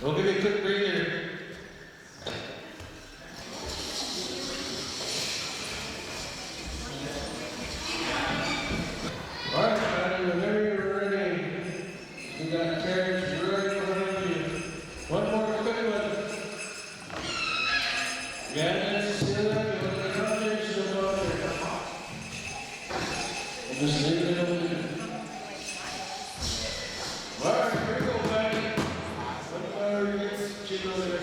We'll give you a quick breather. All right, everybody, whenever you're ready, we got Terrance right in front of you. One more quick one. Yes, sit up, you want to come there, sit up there. We'll just leave it over there. All right, here we go, buddy. What are you getting over there?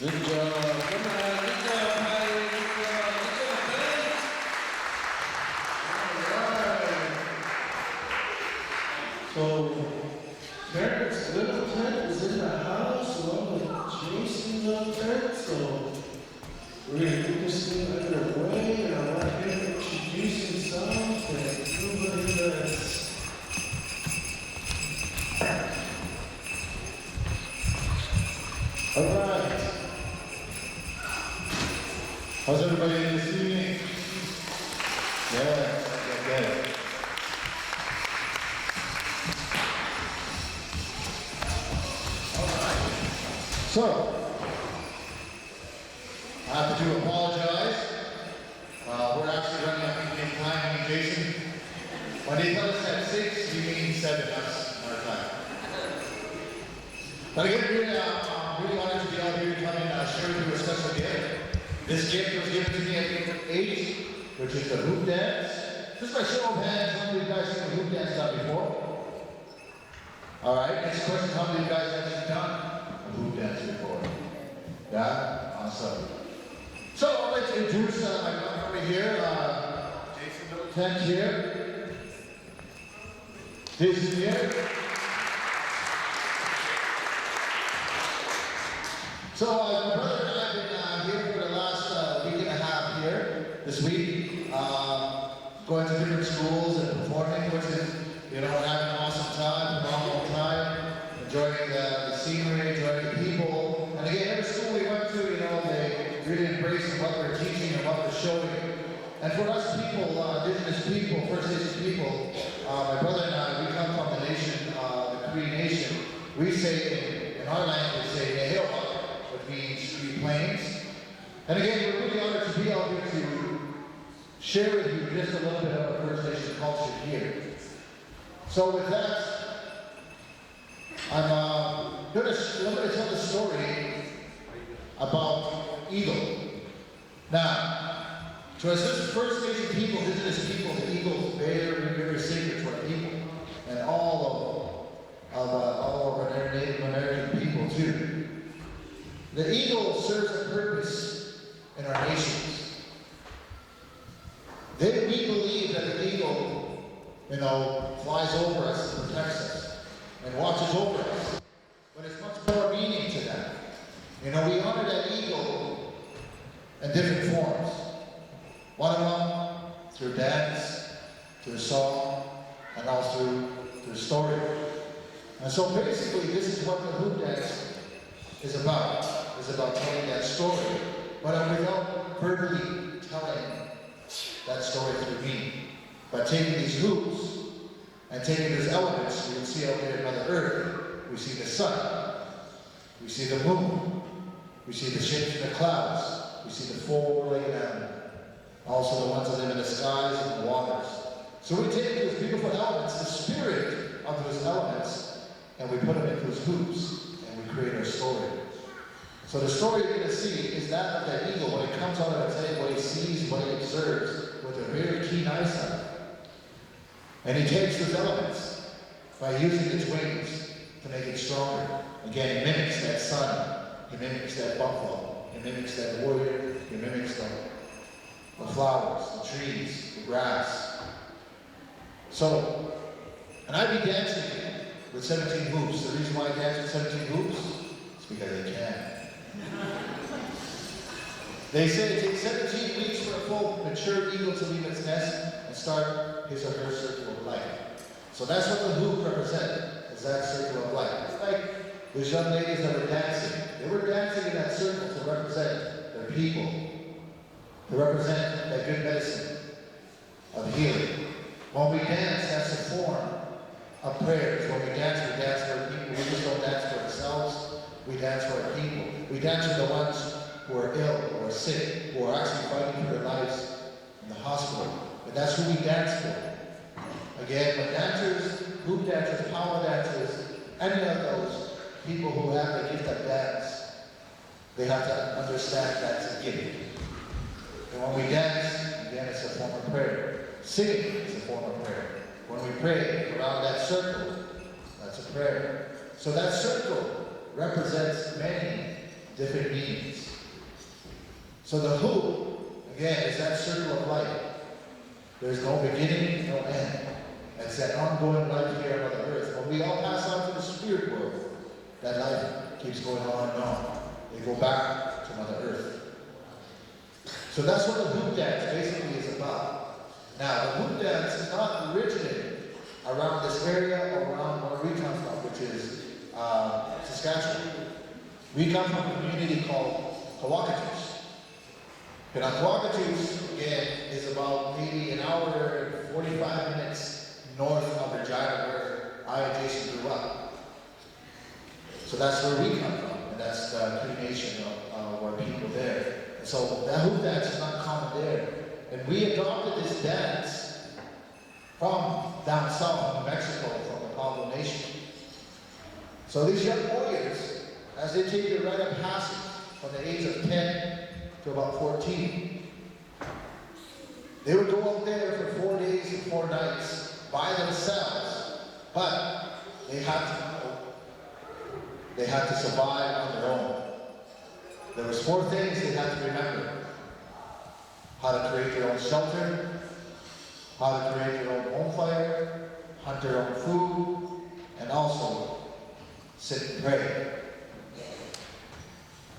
Good job. Come on. Good job, Patty. Good job. All right. So, Terrance Littletent is in the house along with Jason Littletent. So, we're going to get this thing underway. And I want him to introduce himself and do what he does. All right. How's everybody in this evening? Yeah. All right. So, I have to apologize. We're actually running up in time, me and Jason. When they tell us at 6, we mean 7. That's our time. But again, really honored to be out here to come and share with you a special gift. This gift was given to me at age 8, which is the hoop dance. Just by show of hands, how many of you guys seen the hoop dance done before? All right, next question, how many of you guys have actually done a hoop dance before? Yeah, awesome. So I'd like to introduce my friend over here, Jason Littletent here. Jason here. So my brother and I have been here for the last week and a half here, this week, going to different schools and performing, which is, having an awesome time, phenomenal time, enjoying the scenery, enjoying the people. And again, every school we went to, they really embraced what we're teaching and what we're showing. And for us people, indigenous people, First Nation people, my brother and I, we come from the nation, the Cree Nation. We say, in our language, say, Nehewa, which means Cree Plains. And again, we're really honored to be out here to share with you just a little bit of our First Nation culture here. So with that, I'm going to tell the story about eagle. Now, to us First Nation people, indigenous people, the eagle is very, very sacred to our people and all of our Native American people too. The eagle serves a purpose in our nations. We believe that the eagle, flies over us and protects us and watches over us. But it's much more meaning to that. We honor that eagle in different forms. One of them through dance, through song, and also through story. And so basically, this is what the hoop dance is about. It's about telling that story. But without verbally telling that story through me. By taking these hoops and taking these elements, we can see out there in Mother Earth, we see the sun, we see the moon, we see the shapes in the clouds, we see the four-legged animal, also the ones that live in the skies and the waters. So we take those beautiful elements, the spirit of those elements, and we put them into those hoops, and we create our story. So the story you're going to see is that of that eagle when it comes out of its egg, what he sees, what he observes with a very keen eyesight. And he takes those elements by using its wings to make it stronger. Again, he mimics that sun, he mimics that buffalo, he mimics that warrior, he mimics the flowers, the trees, the grass. So, and I be dancing with 17 hoops. The reason why I dance with 17 hoops is because I can. They say it takes 17 weeks for a full mature eagle to leave its nest and start his or her circle of life. So that's what the hoop represents, is that circle of life. It's like those young ladies that were dancing. They were dancing in that circle to represent their people, to represent that good medicine of healing. When we dance, that's a form of prayers. When we dance for our people. We just don't dance for ourselves. We dance for our people. We dance for the ones who are ill, who are sick, who are actually fighting for their lives in the hospital. But that's who we dance for. Again, when dancers, hoop dancers, power dancers, any of those people who have the gift of dance, they have to understand that's a gift. And when we dance, again, it's a form of prayer. Singing is a form of prayer. When we pray around that circle, that's a prayer. So that circle represents many different meanings. So the hoop, again, is that circle of life. There's no beginning, no end. It's that ongoing life here on the earth. When we all pass on to the spirit world, that life keeps going on and on. They go back to Mother Earth. So that's what the hoop dance basically is about. Now, the hoop dance is not originated around this area or around where we come from, which is Saskatchewan. We come from a community called Kawakatus. And Kawakatus, again, is about maybe an hour and 45 minutes north of Regina, where I and Jason grew up. So that's where we come from, and that's the cremation of our people there. And so that hoop dance is not common there. And we adopted this dance from down south in Mexico, from the Pablo Nation. So these young warriors, as they take their rite of passage from the age of 10 to about 14, they would go out there for 4 days and 4 nights by themselves, but they had to survive on their own. There was 4 things they had to remember: how to create their own shelter, how to create their own home fire, hunt their own food, and also sit and pray.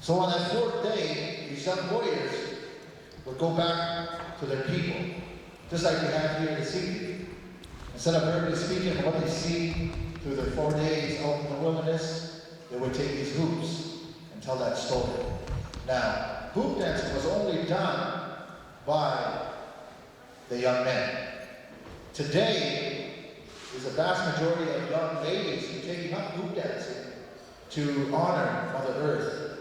So on that 4th day, these young warriors would go back to their people, just like we have here this evening. Instead of verbally speaking what they see through the 4 days out in the wilderness, they would take these hoops and tell that story. Now, hoop dancing was only done by the young men. Today, there's a vast majority of young ladies who are taking up hoop dancing to honor Mother Earth.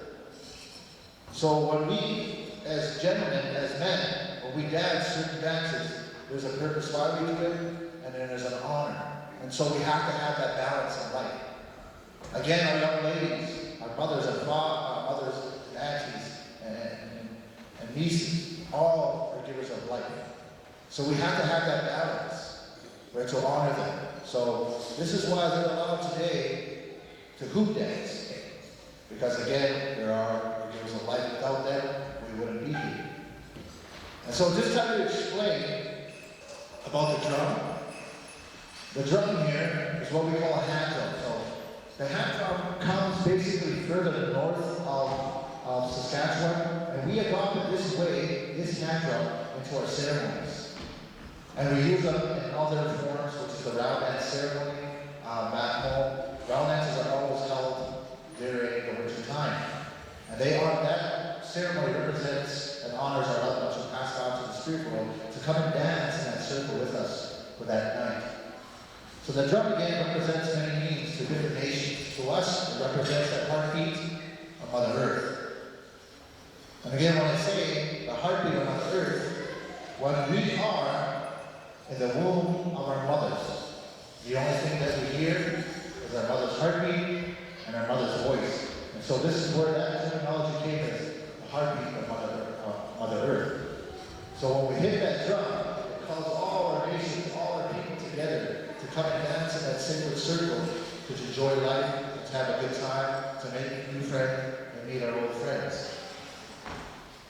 So when we, as gentlemen, as men, when we dance certain dances, there's a purpose why we do it, and then there's an honor. And so we have to have that balance in life. Again, our young ladies, our mothers and mothers and aunties and nieces, all are givers of life. So we have to have that balance, right, to honor them. So this is why they're allowed today to hoop dance. Because again, there are givers of life. Without them, we wouldn't be here. And so just trying to explain about the drum. The drum here is what we call a hand drum. So the hand drum comes basically further north of Saskatchewan, and we adopted this hand drum into our ceremonies. And we use them in other forms, which is the round dance ceremony back home. Round dances are always held during the winter time. And that ceremony represents and honors our loved ones who passed on to the spirit world to come and dance in that circle with us for that night. So the drum again represents many meanings to different nations. To us, it represents that heartbeat of Mother Earth. And again, when I say the heartbeat of Mother Earth, when we are in the womb of our mothers, the only thing that we hear is our mother's heartbeat and our mother's voice. And so this is where that terminology came as the heartbeat of Mother Earth. So when we hit that drum, it calls all our nations, all our people together to come and dance in that sacred circle, to enjoy life, to have a good time, to make new friends, and meet our old friends.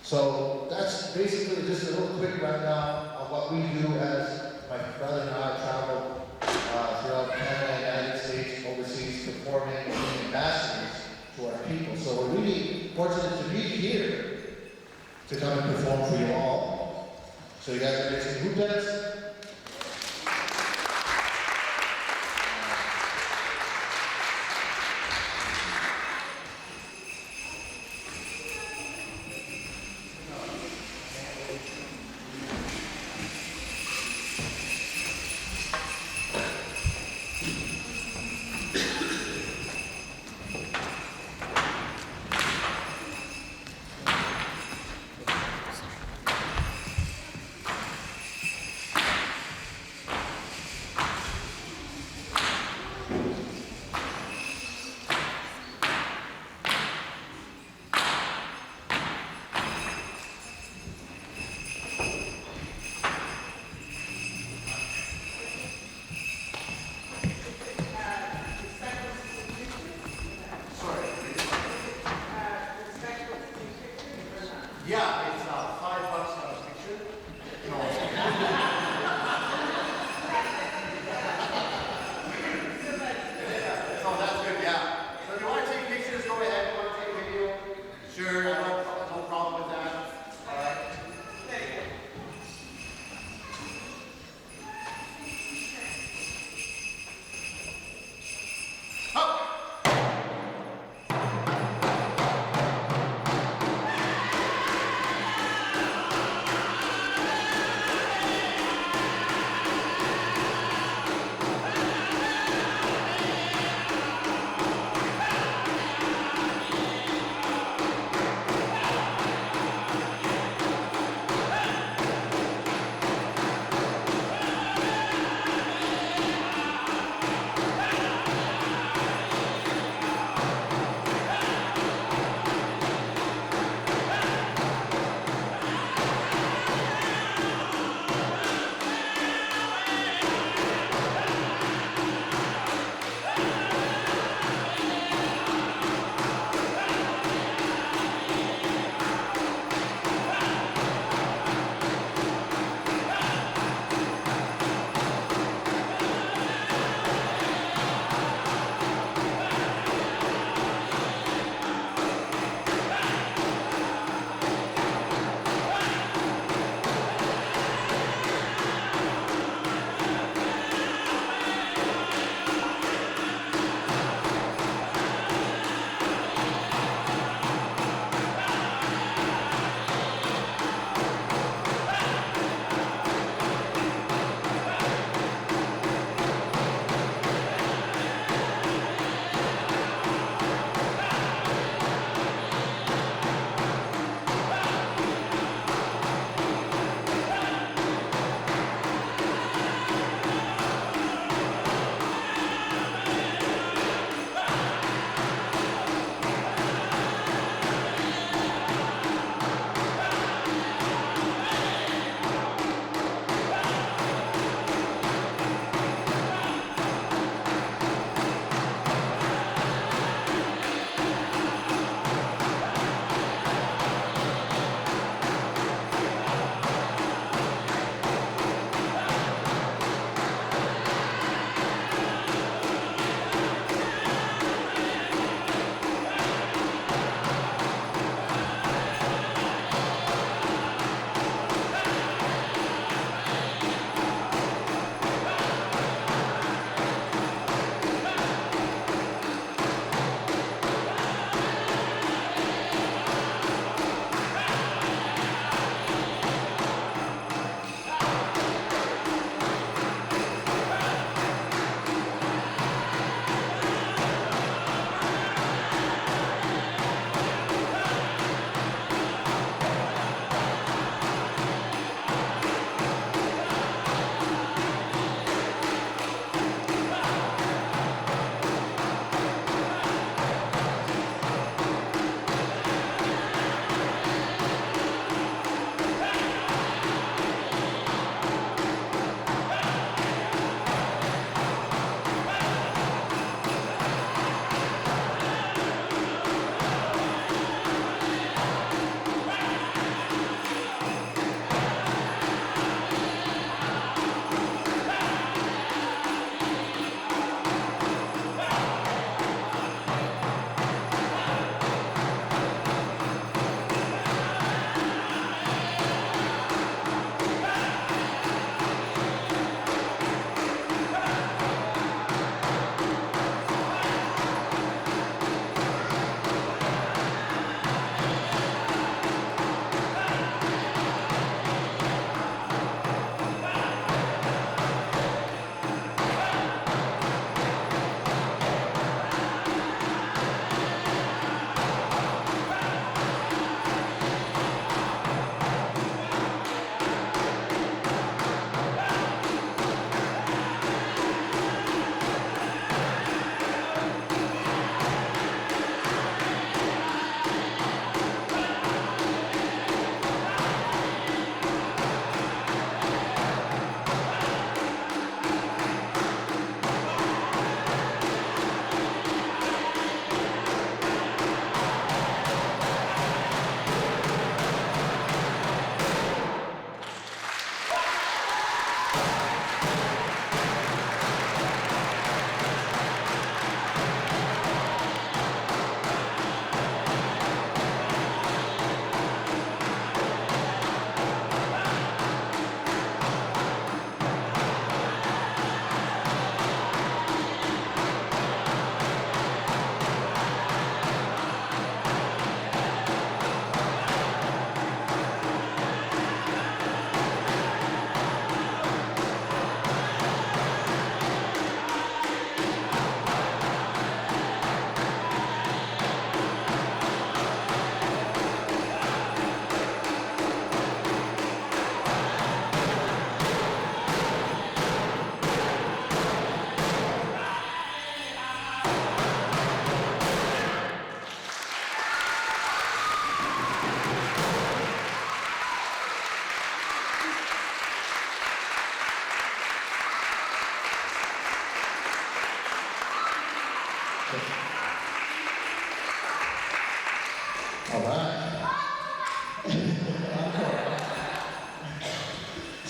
So that's basically just a little quick rundown of what we do as my brother and I travel throughout Canada, United States, overseas, performing and being ambassadors to our people. So we're really fortunate to be here to come and perform for you all. So you guys are ready to group dance?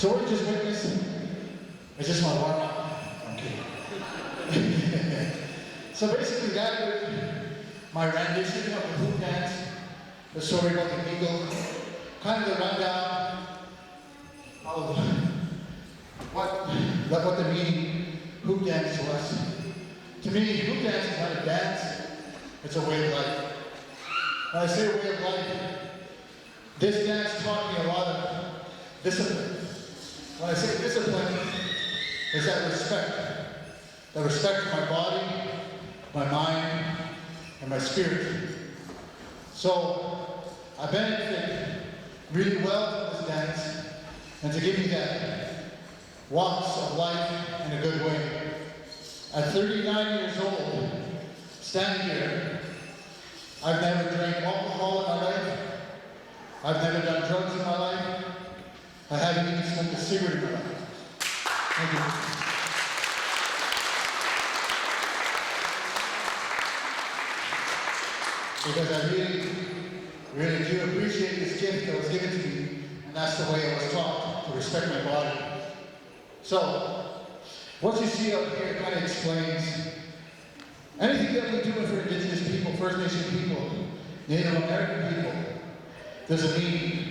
So what you just witnessed is just my warm-up. Okay. So basically that was my rendition of the hoop dance, the story about the eagle, kind of the rundown of what the meaning hoop dance was. To me, hoop dance is not a dance, it's a way of life. When I say a way of life, this dance taught me a lot of discipline. When I say discipline, it's that respect. The respect for my body, my mind, and my spirit. So, I benefit really well from this dance, and to give me that walks of life in a good way. At 39 years old, standing here, I've never drank alcohol in my life. I've never done drugs in my life. I haven't even smoked a cigarette in my life. Thank you. Because I really do appreciate this gift that was given to me, and that's the way I was taught, to respect my body. So, what you see up here kind of explains anything that we're doing for Indigenous people, First Nation people, Native American people. There's a meaning.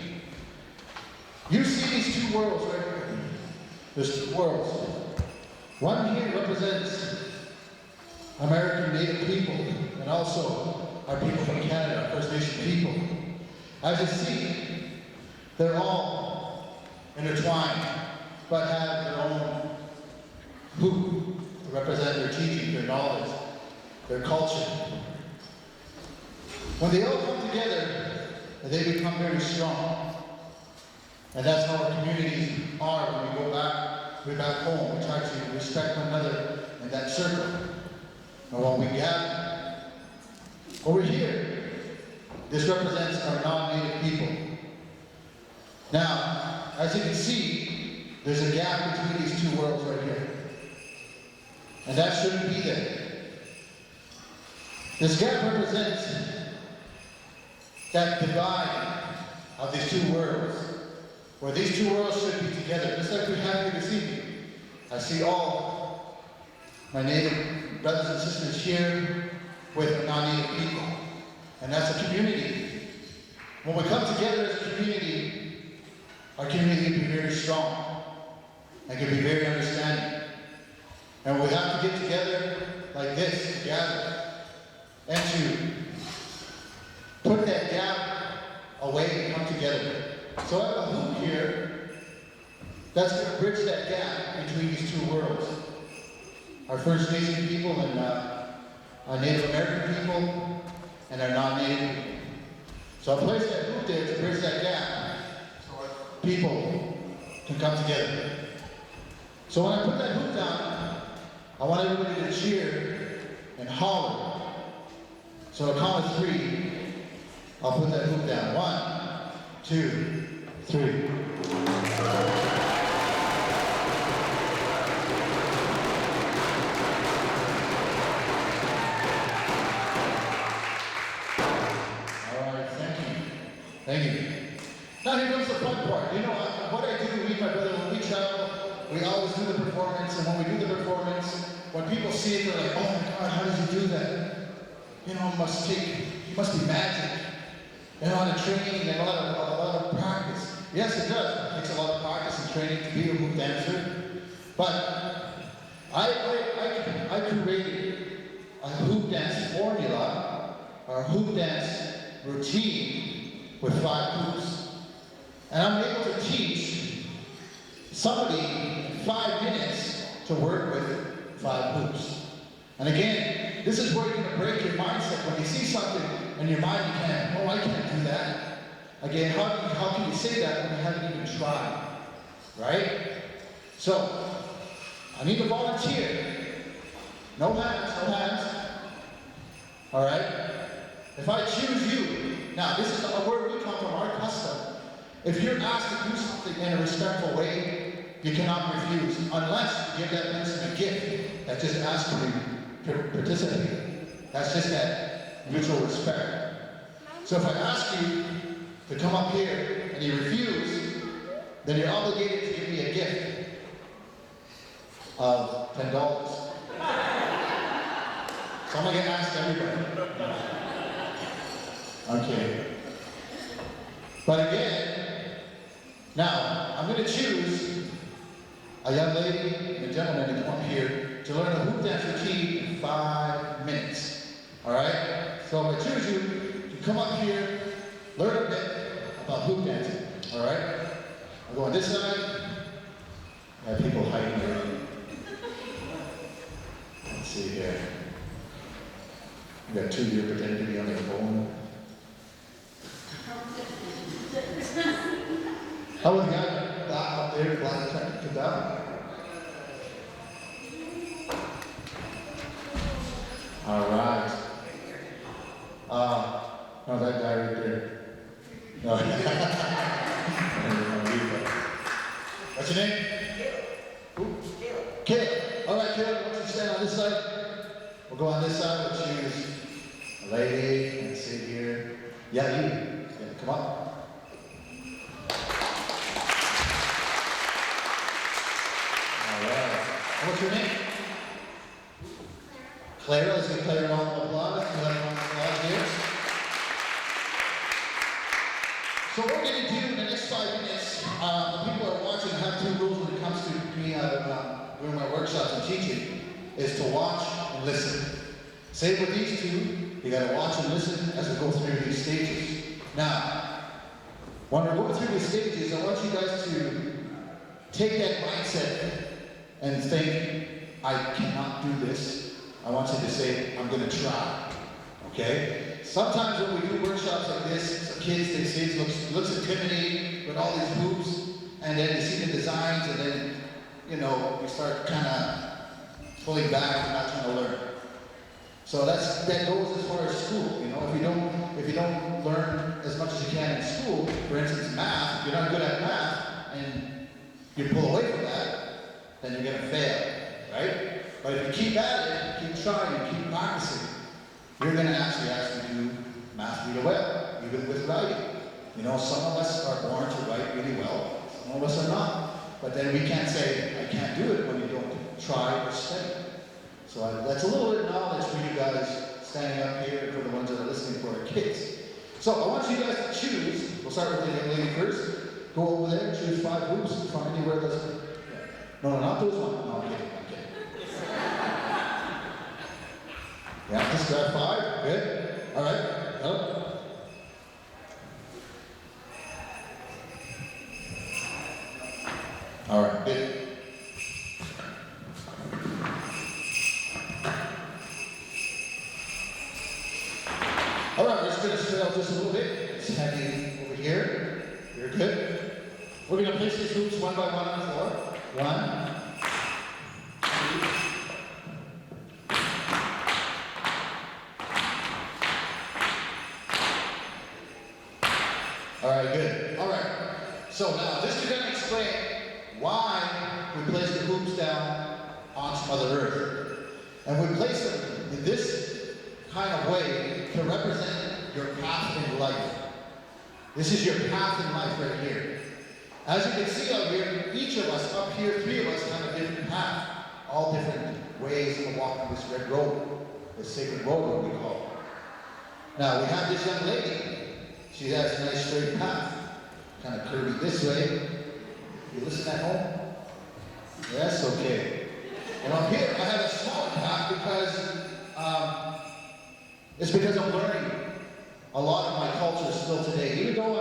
You see these two worlds right here. There's two worlds. One here represents American Native people, and also our people from Canada, our First Nation people. As you see, they're all intertwined, but have their own hoop to represent their teaching, their knowledge, their culture. When they all come together, they become very strong. And that's how our communities are when we go back home. We try to respect one another in that circle. And when we gather, over here, this represents our non-native people. Now, as you can see, there's a gap between these two worlds right here. And that shouldn't be there. This gap represents that divide of these two worlds, where these two worlds should be together, just like we have here this evening. I see all my Native brothers and sisters here with non-Native people, and that's a community. When we come together as a community, our community can be very strong and can be very understanding. And we have to get together like this, to gather, and to put that gap away and come together. So I have a hoop here that's going to bridge that gap between these two worlds. Our First Nation people and our Native American people and our non-Native people. So I place that hoop there to bridge that gap so our people can come together. So when I put that hoop down, I want everybody to cheer and holler. So at a count of 3, I'll put that hoop down. 1, 2, 3. All right, thank you. Thank you. Now here comes the fun part. You know what I do, me and my brother, when we travel, we always do the performance, and when we do the performance, when people see it, they're like, oh my God, how does he do that? You know, he must be magic. And a lot of training and a lot of practice. Yes, it does. It takes a lot of practice and training to be a hoop dancer. But I created a hoop dance formula, or a hoop dance routine with 5 hoops. And I'm able to teach somebody in 5 minutes to work with 5 hoops. And again, this is where you're going to break your mindset. When you see something in your mind, you can't, oh, I can't do that. Again, how can you say that when you haven't even tried? Right? So, I need a volunteer. No hands. All right? If I choose you, now this is where we come from, our custom. If you're asked to do something in a respectful way, you cannot refuse, unless you give that person a gift that just asks you to participate. That's just that mutual respect. So if I ask you to come up here and you refuse, then you're obligated to give me a gift of $10. So I'm going to ask everybody. Okay. But again, now, I'm going to choose a young lady and a gentleman to come up here to learn a hoop dance routine in 5 minutes. All right? So if I choose you, you come up here, learn a bit about hoop dancing. All right? I'll go on this side. I have people hiding there. Let's see here. We got 2 here pretending to be on their phone. How was the guy up there, glad to come down? All right. Oh, that guy right there. No. What's your name? Caleb. Caleb. All right, Caleb, why don't you stand on this side? We'll go on this side. We'll choose a lady and sit here. Yeah, you. Yeah, come on. What's your name? Clara. Let's give Clara a round of applause. Here. So what we're going to do in the next 5 minutes, the people who are watching have 2 rules when it comes to me doing my workshops and teaching, is to watch and listen. Same with these 2, you got to watch and listen as we go through these stages. Now, when we're going through these stages, I want you guys to take that mindset and think, I cannot do this. I want you to say, I'm going to try. Okay? Sometimes when we do workshops like this, some kids, they say it looks intimidating with all these hoops, and then you see the designs, and then, you know, you start kind of pulling back and not trying to learn. So that goes as far as school. You know, if you don't learn as much as you can in school, for instance, math, if you're not good at math, and you pull away from that, then you're going to fail, right? But if you keep at it, keep trying, keep practicing, you're going to actually do math really well, even with writing. You know, some of us are born to write really well, some of us are not. But then we can't say, I can't do it when you don't try or study. So that's a little bit of knowledge for you guys standing up here and for the ones that are listening for our kids. So I want you guys to choose. We'll start with the young lady first. Go over there, choose 5 hoops from anywhere that's... No, not those ones. No, I'm kidding. Yeah, just grab 5. Good. All right. Up. All right. Good. All right. We're just going to straight out just a little bit. Let's have you over here. You're good. We're going to place these hoops one by one on the floor. 1, 2. All right, good. All right. So now, just to kind of explain why we place the hoops down on Mother Earth. And we place them in this kind of way to represent your path in life. This is your path in life right here. As you can see out here, each of us up here, 3 of us have a different path. All different ways of walking this red road. This sacred road, what we call it. Now, we have this young lady. She has a nice straight path. Kind of curvy this way. You listen at home? Yes? Okay. And up here, I have a smaller path because I'm learning a lot of my culture still today. Even though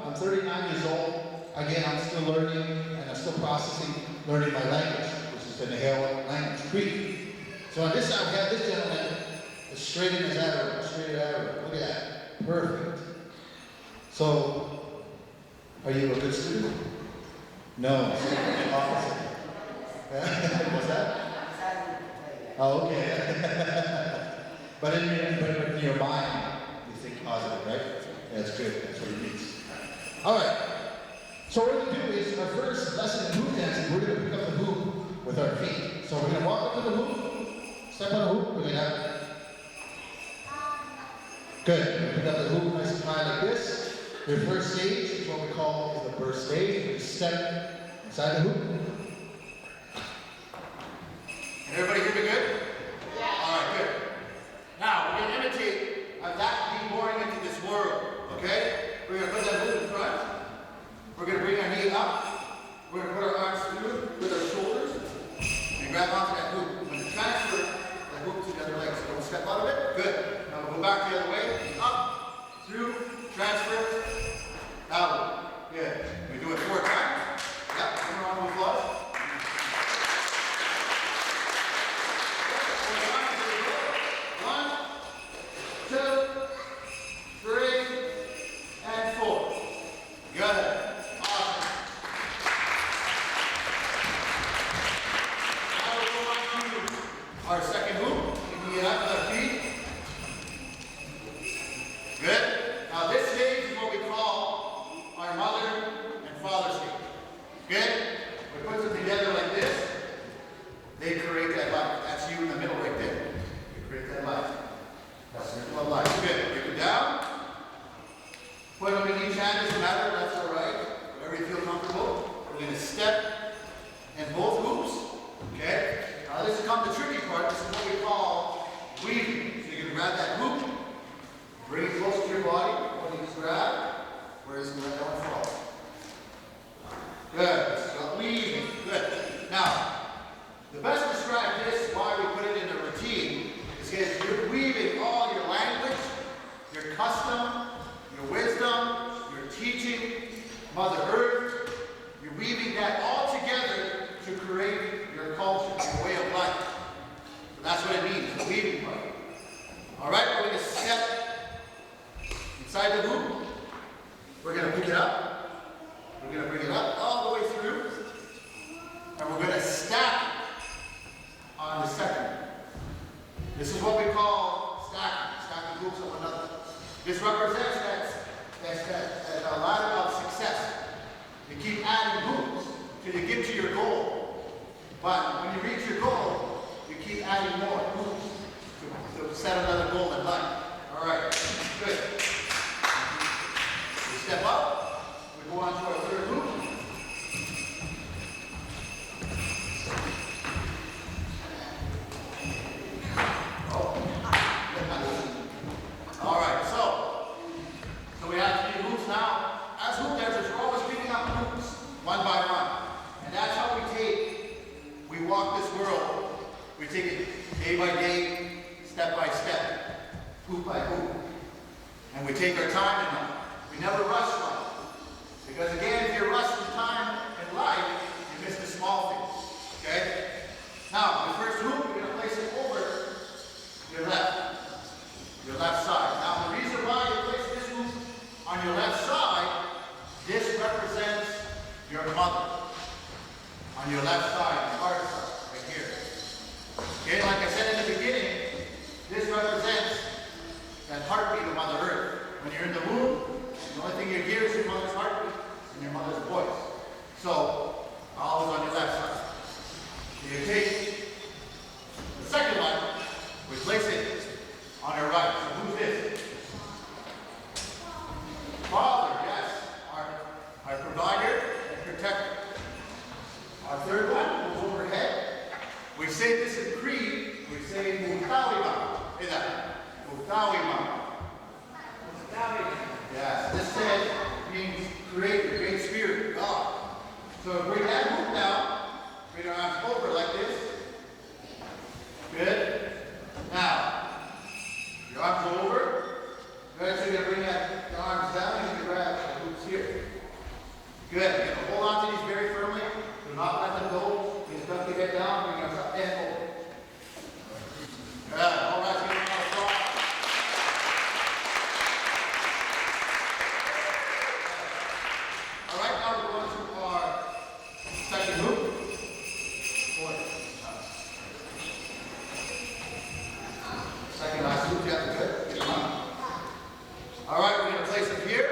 I'm 39 years old, again, I'm still learning and I'm still processing, learning my language, which is the Nahel language, Cree. So on this side, we have this gentleman as straight in his arrow, straight arrow. Look at that. Perfect. So, are you a good student? No. Opposite. What's that? Oh, okay. But in your mind, you think positive, right? That's good. That's what it means. All right. So what we're going to do is, our first lesson in hoop dancing, we're going to pick up the hoop with our feet. So we're going to walk up to the hoop, step on the hoop, we're going to have... Good. We're going to pick up the hoop nice and high like this. Your first stage is what we call the burst stage. You step inside the hoop. Everybody hear me good? Yeah. All right, good. Now, we're going to imitate that being born into this world, okay? We're going to put that hoop in front. We're going to bring our knee up. We're going to put our arms through with our shoulders and grab onto that hoop. We're going to transfer that hoop to the other leg. So don't step out of it. Good. Now we'll go back the other way. Up, through, transfer, out. Good. We do it 4 times. Yep. Give a round of applause. Our second hoop, we can get up with our feet. Good. Now this stage is what we call our mother and father stage. Good. We put them together like this. They create that line. That's you in the middle right there. You create that line. That's one line. Good. Break it down. Put them in each hand. Doesn't matter. Left or right. Wherever you feel comfortable. We're going to step in both hoops. Okay. Now this comes the tricky part. This is what we call weaving. So you're going to grab that hoop, bring it close to your body. What do you just grab? Whereas you let that one fall. Good. This is called weaving. Good. Now, the best to describe this, why we put it in a routine, is because you're weaving all your language, your custom, your wisdom, your teaching, Mother Earth. You're weaving that all together to create your culture, your way of life. So that's what it means, the weaving part. All right, we're going to step inside the hoop. We're going to pick it up. We're going to bring it up all the way through. And we're going to stack it on the second. This is what we call stacking hoops on another. This represents that ladder of success. You keep adding hoops till you get to your goal. But when you reach your goal, you keep adding more hoops to set another goal in life. All right, good. We step up. We go on to our third hoop. All right, so we have 3 hoops now. As hoop dancers, we're always picking up hoops one by one. And that's how we walk this world. We take it day by day, step by step, hoop by hoop. And we take our time in life. We never rush life. Because again, if you're rushing time in life, you miss the small things. Okay? Now, the first hoop, you're going to place it over your left side. Now, the reason why you place this hoop on your left side, this represents your mother. On your left side, the heart side, right here. Okay, like I said in the beginning, this represents that heartbeat of Mother Earth. When you're in the womb, the only thing you hear is your mother's heartbeat and your mother's voice. So, always on your left side. You take the second one, we place it on your right. So who's this? Father, yes. Our provider and protector. Our third one goes overhead. We say this in Cree. We say Mutawima. Say that. Mutawima. Yes. This said means creator, great spirit, God. So bring that hoop down. Bring our arms over like this. Good. Now, your arms over. Good. So you're going to bring the arms down and you can grab the hoops here. Good. You're going to hold on to these very firmly. Do not let them go. You just duck your head down. Bring your up and over. Good. All right. So you're going to start. All right. Now we're going to our second hoop. Second last hoop. Yeah, good. Get them on. All right. We're going to place them here.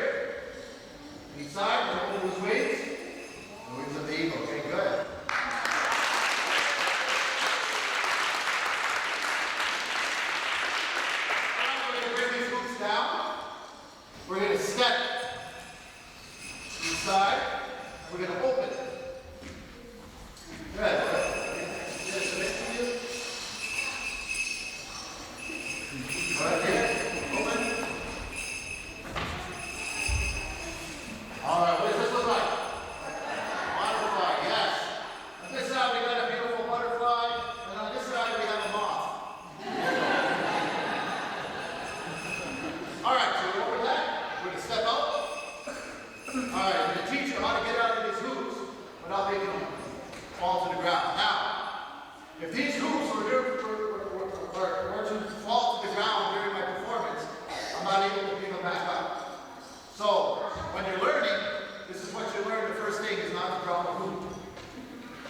Each side. We're going to hold those weights.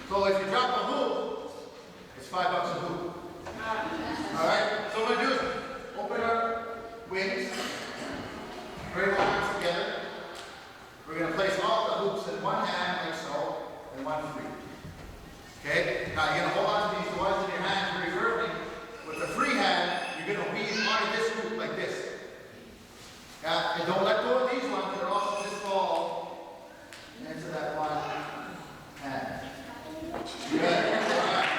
So if you drop a hoop, it's $5 a hoop. Alright? So what we're going to do is open our wings, bring our arms together. We're going to place all the hoops in one hand like so, and one free. Okay? Now you're going to hold on to these ones in your hand very firmly. With the free hand, you're going to weave onto this hoop like this. Yeah? And don't let go of these ones, they're also just fall into that one hand. Good. All right.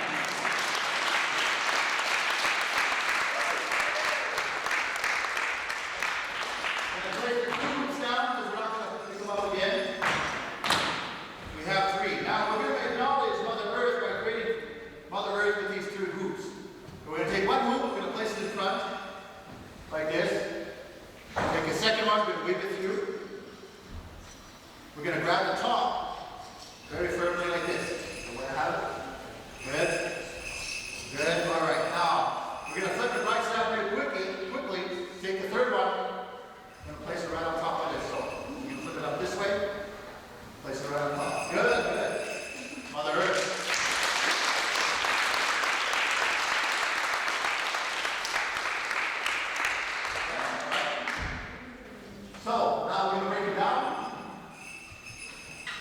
Like this. Take a second one, we're going to weave it through. We're going to grab the top very firmly like this. So we're going to have it. Good. Good. All right. Now, we're going to flip it right side very quickly. Take the third one. We're going to place it right on top of this. So you can flip it up this way. Place it right on top. Good. Good. Mother Earth. So, now we're going to break it down.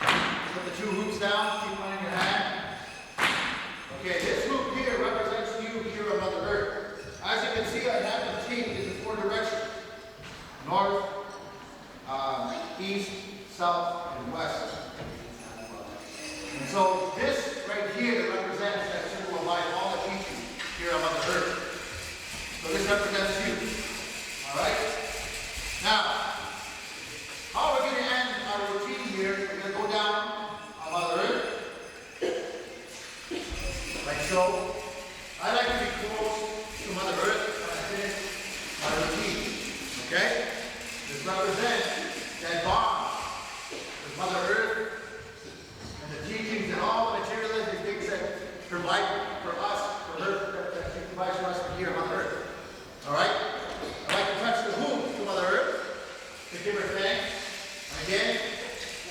Put the two hoops down, keep one in your hand. Okay, this hoop here represents you here on Mother Earth. As you can see, I have them taped in the 4 directions. North, east, south, and west. And so this right here represents that symbol of life, all the teaching here on Mother Earth. So this represents you. Alright? Now, how we're going to end our routine here, we're going to go down on Mother Earth, like so. I like to be close to Mother Earth when I finish my routine, okay? This represents that bond with Mother Earth and the teachings and all the materialistic things that provide for us, for her, that she provides for us here on Mother Earth. All right? I like to touch the hoop to Mother Earth to give her thanks. Again,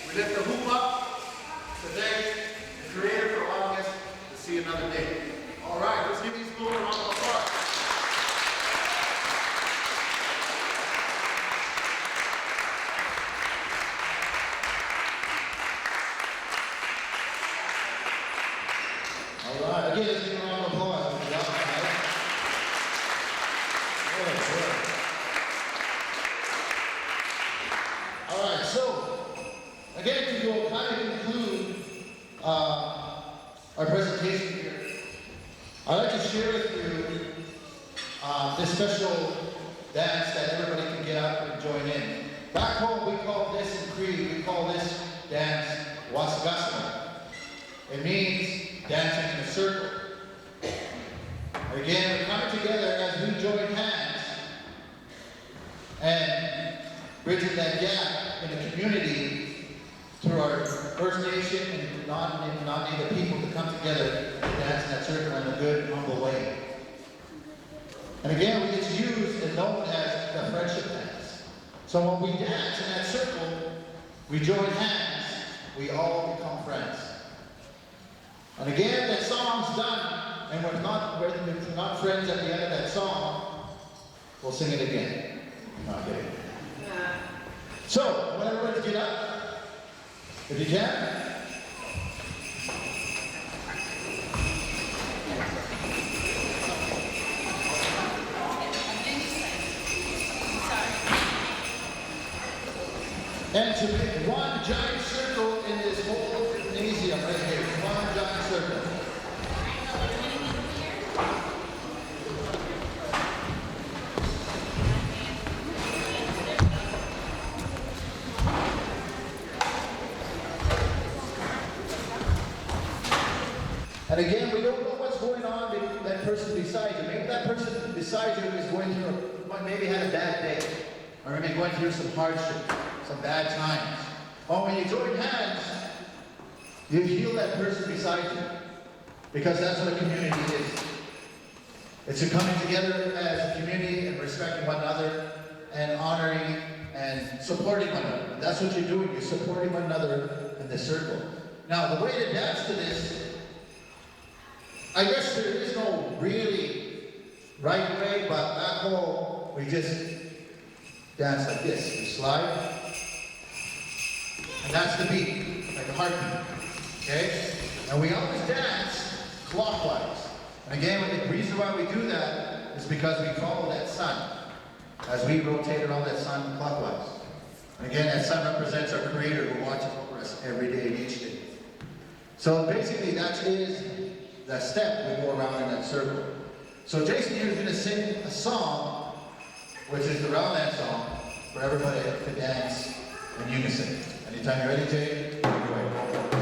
we lift the hoop up to thank the Creator for allowing us to see another day. All right, let's give these people a round of applause. All right, again, let's give a round of applause. All right, so again, to kind of conclude our presentation here, I'd like to share with you this special dance that everybody can get up and join in. Back home, we call this in Cree, we call this dance Wasagasma. It means dancing in a circle. Again, we're coming together as we join hands and bridging that gap in the community through our First Nation and non-Native people to come together and dance in that circle in a good, humble way. And again, we get to use and known as the friendship dance. So when we dance in that circle, we join hands, we all become friends. And again, that song's done, and we're not friends at the end of that song, we'll sing it again. Not kidding. So, I want everybody to get up, if you can. And to make one giant circle in this whole gymnasium right here. One giant circle. And again, we don't know what's going on with that person beside you. Maybe that person beside you is going through, maybe had a bad day. Or maybe going through some hardship, some bad times. Or when you join hands, you heal that person beside you. Because that's what a community is. It's a coming together as a community and respecting one another and honoring and supporting one another. And that's what you're doing. You're supporting one another in this circle. Now, the way to dance to this I guess there is no really right way, but back home, we just dance like this. We slide, and that's the beat, like a heartbeat, okay? And we always dance clockwise. And again, the reason why we do that is because we follow that sun as we rotate around that sun clockwise. And again, that sun represents our Creator who watches over us every day and each day. So basically, that is the step we go around in that circle. So Jason here is going to sing a song, which is the round dance song, for everybody to dance in unison. Anytime you're ready, Jay, take it away.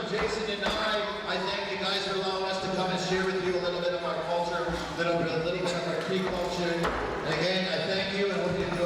Jason and I thank you guys for allowing us to come and share with you a little bit of our culture, a little bit of our Cree culture. And again, I thank you and hope you enjoy.